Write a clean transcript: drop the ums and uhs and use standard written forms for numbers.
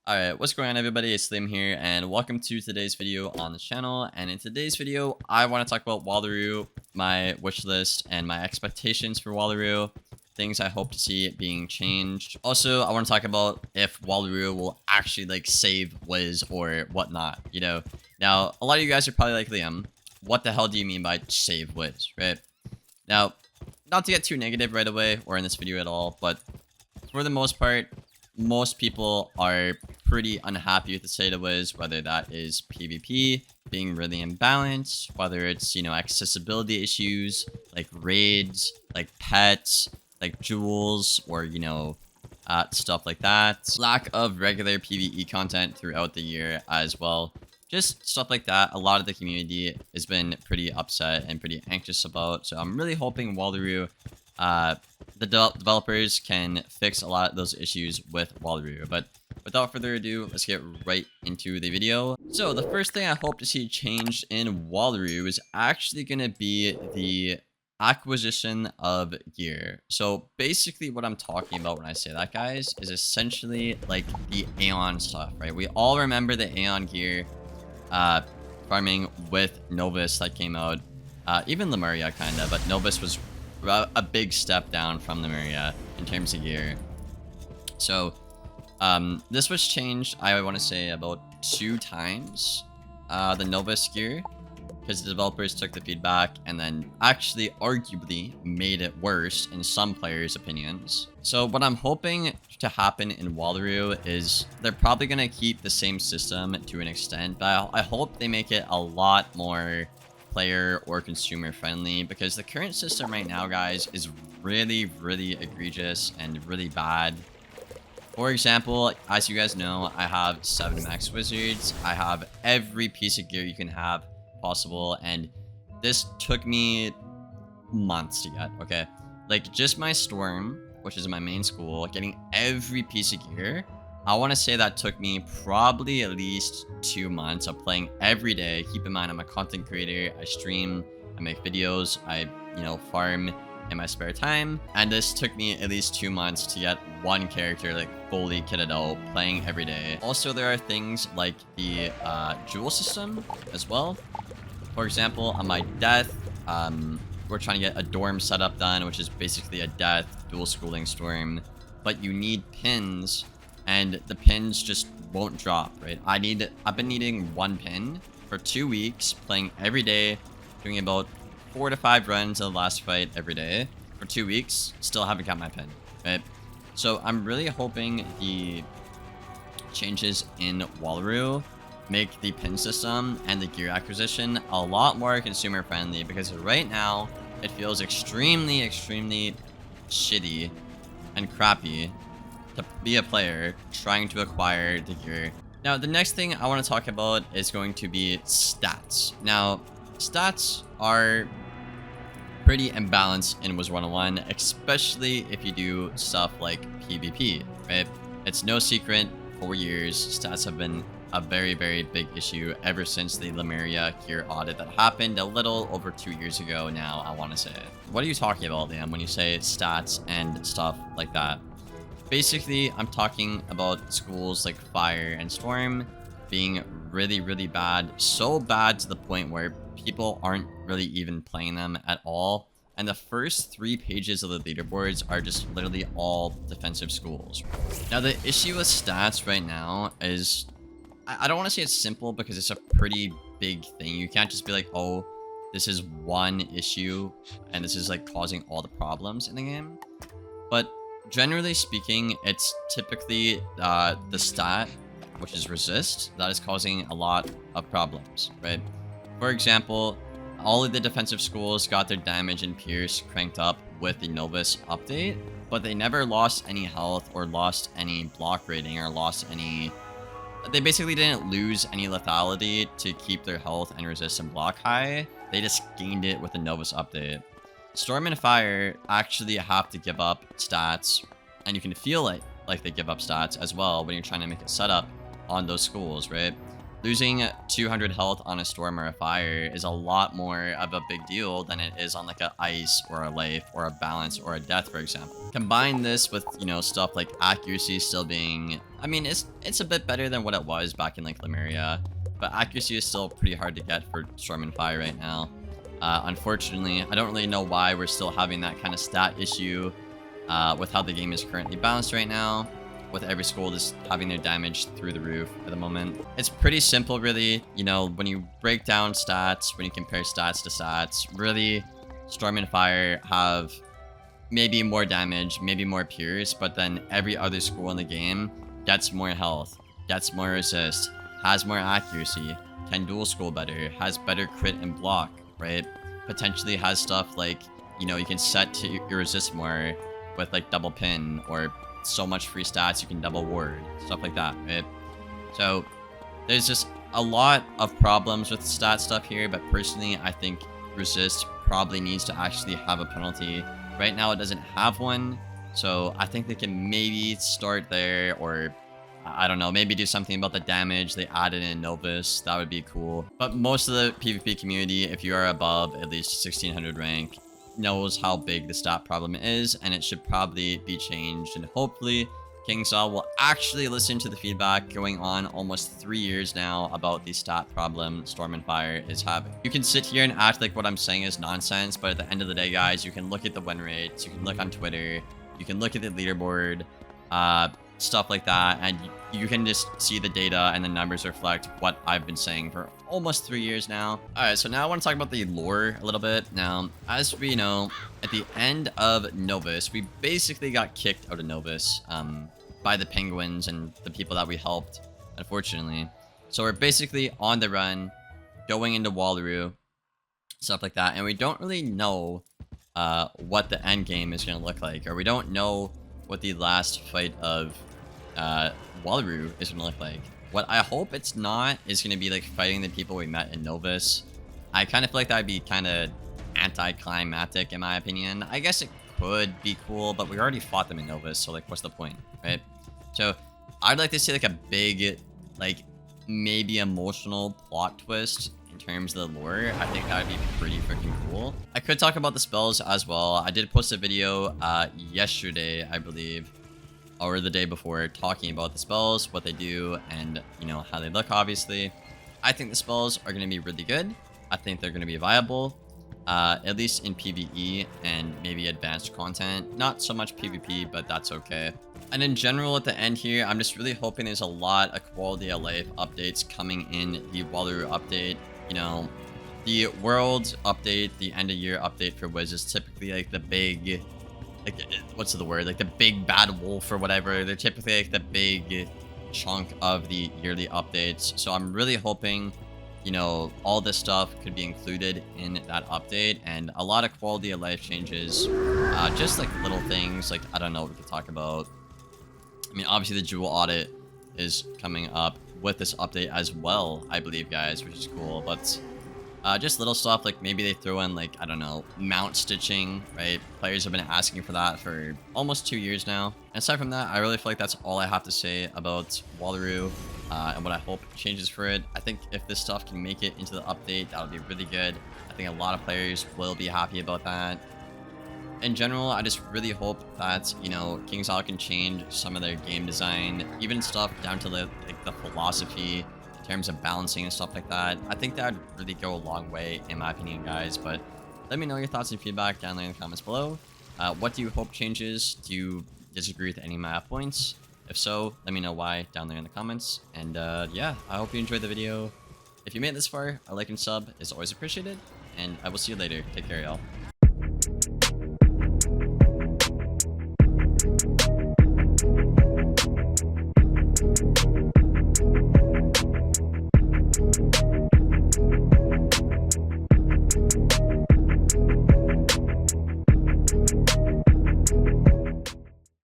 Alright, what's going on everybody? It's Liam here and welcome to today's video on the channel. And in today's video, I want to talk about Wallaru, my wish list, and my expectations for Wallaru, things I hope to see being changed. Also, I want to talk about if Wallaru will actually like save Wiz or whatnot, you know. Now, a lot of you guys are probably like, Liam, what the hell do you mean by save Wiz, right? Now, not to get too negative right away or in this video at all, but for the most part, most people are pretty unhappy with the state of Wiz, whether that is PvP being really imbalanced, whether it's, accessibility issues, like raids, like pets, like jewels, or, stuff like that. Lack of regular PvE content throughout the year as well. Just stuff like that. A lot of the community has been pretty upset and pretty anxious about. So I'm really hoping Wallaru, the developers can fix a lot of those issues with Wallaru. But without further ado, let's get right into the video. So the first thing I hope to see changed in Wallaru is actually going to be the acquisition of gear. So basically what I'm talking about when I say that, guys, is essentially like the Aeon stuff, right? We all remember the Aeon gear farming with Novus that came out. Even Lemuria kinda, but Novus was a big step down from Lemuria in terms of gear. So this was changed, I want to say, about 2 times, the Novus gear, because the developers took the feedback and then actually arguably made it worse in some players' opinions. So what I'm hoping to happen in Wallaru is they're probably going to keep the same system to an extent, but I hope they make it a lot more player or consumer friendly, because the current system right now, guys, is really egregious and really bad. For example, as you guys know, I have 7 max wizards. I have every piece of gear you can have possible, and this took me months to get. Okay, like just my storm, which is my main school, getting every piece of gear, I want to say that took me probably at least 2 months of playing every day. Keep in mind, I'm a content creator. I stream, I make videos, I farm in my spare time, and this took me at least 2 months to get one character like fully kitted out, playing every day. Also, there are things like the jewel system as well. For example, on my death, we're trying to get a dorm setup done, which is basically a death dual schooling storm, but you need pins, and the pins just won't drop, right? I've been needing 1 pin for 2 weeks, playing every day, doing about 4 to 5 runs of the last fight every day for 2 weeks, still haven't got my pin, right? So I'm really hoping the changes in Wallaru make the pin system and the gear acquisition a lot more consumer friendly, because right now it feels extremely shitty and crappy to be a player trying to acquire the gear. Now, the next thing I want to talk about is going to be stats. Now, stats are pretty imbalanced in Wizard101, especially if you do stuff like PvP, right? It's no secret, for years, stats have been a very big issue ever since the Lemuria gear audit that happened a little over 2 years ago now, I want to say. What are you talking about, Liam, when you say stats and stuff like that? Basically, I'm talking about schools like Fire and Storm being really bad. So bad to the point where people aren't really even playing them at all. And the first 3 pages of the leaderboards are just literally all defensive schools. Now, the issue with stats right now is, I don't want to say it's simple, because it's a pretty big thing. You can't just be like, oh, this is one issue and this is like causing all the problems in the game. But generally speaking, it's typically the stat, which is resist, that is causing a lot of problems, right? For example, all of the defensive schools got their damage and pierce cranked up with the Novus update, but they never lost any health or lost any block rating or lost any... They basically didn't lose any lethality to keep their health and resist and block high. They just gained it with the Novus update. Storm and Fire actually have to give up stats, and you can feel it like they give up stats as well when you're trying to make a setup on those schools, right? losing 200 health on a storm or a fire is a lot more of a big deal than it is on like a ice or a life or a balance or a death, for example. Combine this with, you know, stuff like accuracy still being, I mean, it's a bit better than what it was back in like Lemuria, but accuracy is still pretty hard to get for storm and fire right now. Unfortunately, I don't really know why we're still having that kind of stat issue with how the game is currently balanced right now, with every school just having their damage through the roof at the moment. It's pretty simple, really. You know, when you break down stats, when you compare stats to stats, really, Storm and Fire have maybe more damage, maybe more pierce, but then every other school in the game gets more health, gets more resist, has more accuracy, can dual school better, has better crit and block, right? Potentially has stuff like, you know, you can set to your resist more with like double pin, or so much free stats you can double ward, stuff like that, right? So there's just a lot of problems with stat stuff here, but personally I think resist probably needs to actually have a penalty. Right now it doesn't have one, so I think they can maybe start there, or I don't know, maybe do something about the damage they added in Novus. That would be cool. But most of the PvP community, if you are above at least 1600 rank, knows how big the stat problem is, and it should probably be changed. And hopefully KingsAll will actually listen to the feedback going on almost 3 years now about the stat problem Storm and Fire is having. You can sit here and act like what I'm saying is nonsense, but at the end of the day, guys, you can look at the win rates, you can look on Twitter, you can look at the leaderboard, stuff like that, and you can just see the data and the numbers reflect what I've been saying for almost 3 years now. Alright, so now I want to talk about the lore a little bit. Now, as we know, at the end of Novus, we basically got kicked out of Novus by the penguins and the people that we helped, unfortunately. So we're basically on the run, going into Wallaru, stuff like that, and we don't really know what the end game is going to look like, or we don't know what the last fight of Wallaru is going to look like. What I hope it's not is going to be like fighting the people we met in Novus. I kind of feel like that would be kind of anticlimactic in my opinion. I guess it could be cool, but we already fought them in Novus, so like what's the point, right? So I'd like to see like a big, like maybe emotional plot twist in terms of the lore. I think that would be pretty freaking cool. I could talk about the spells as well. I did post a video yesterday, I believe, or the day before, talking about the spells, what they do, and you know how they look. Obviously, I think the spells are going to be really good. I think they're going to be viable, at least in PvE and maybe advanced content. Not so much PvP, but that's okay. And in general, at the end here, I'm just really hoping there's a lot of quality of life updates coming in the Wallaru update. You know, the world update, the end of year update for Wiz is typically like the big, like, what's the word? Like the big bad wolf or whatever. They're typically like the big chunk of the yearly updates. So I'm really hoping, you know, all this stuff could be included in that update, and a lot of quality of life changes. Just like little things, like, I don't know what we could talk about. I mean, obviously the jewel audit is coming up with this update as well, I believe, guys, which is cool. But just little stuff, like maybe they throw in, like, I don't know, mount stitching, right? Players have been asking for that for almost 2 years now. And aside from that, I really feel like that's all I have to say about Wallaru and what I hope changes for it. I think if this stuff can make it into the update, that would be really good. I think a lot of players will be happy about that. In general, I just really hope that, you know, KingsAll can change some of their game design, even stuff down to the philosophy in terms of balancing and stuff like that. I think that would really go a long way, in my opinion, guys. But let me know your thoughts and feedback down there in the comments below. What do you hope changes? Do you disagree with any of my points? If so, let me know why down there in the comments. And yeah, I hope you enjoyed the video. If you made it this far, a like and sub is always appreciated. And I will see you later. Take care, y'all.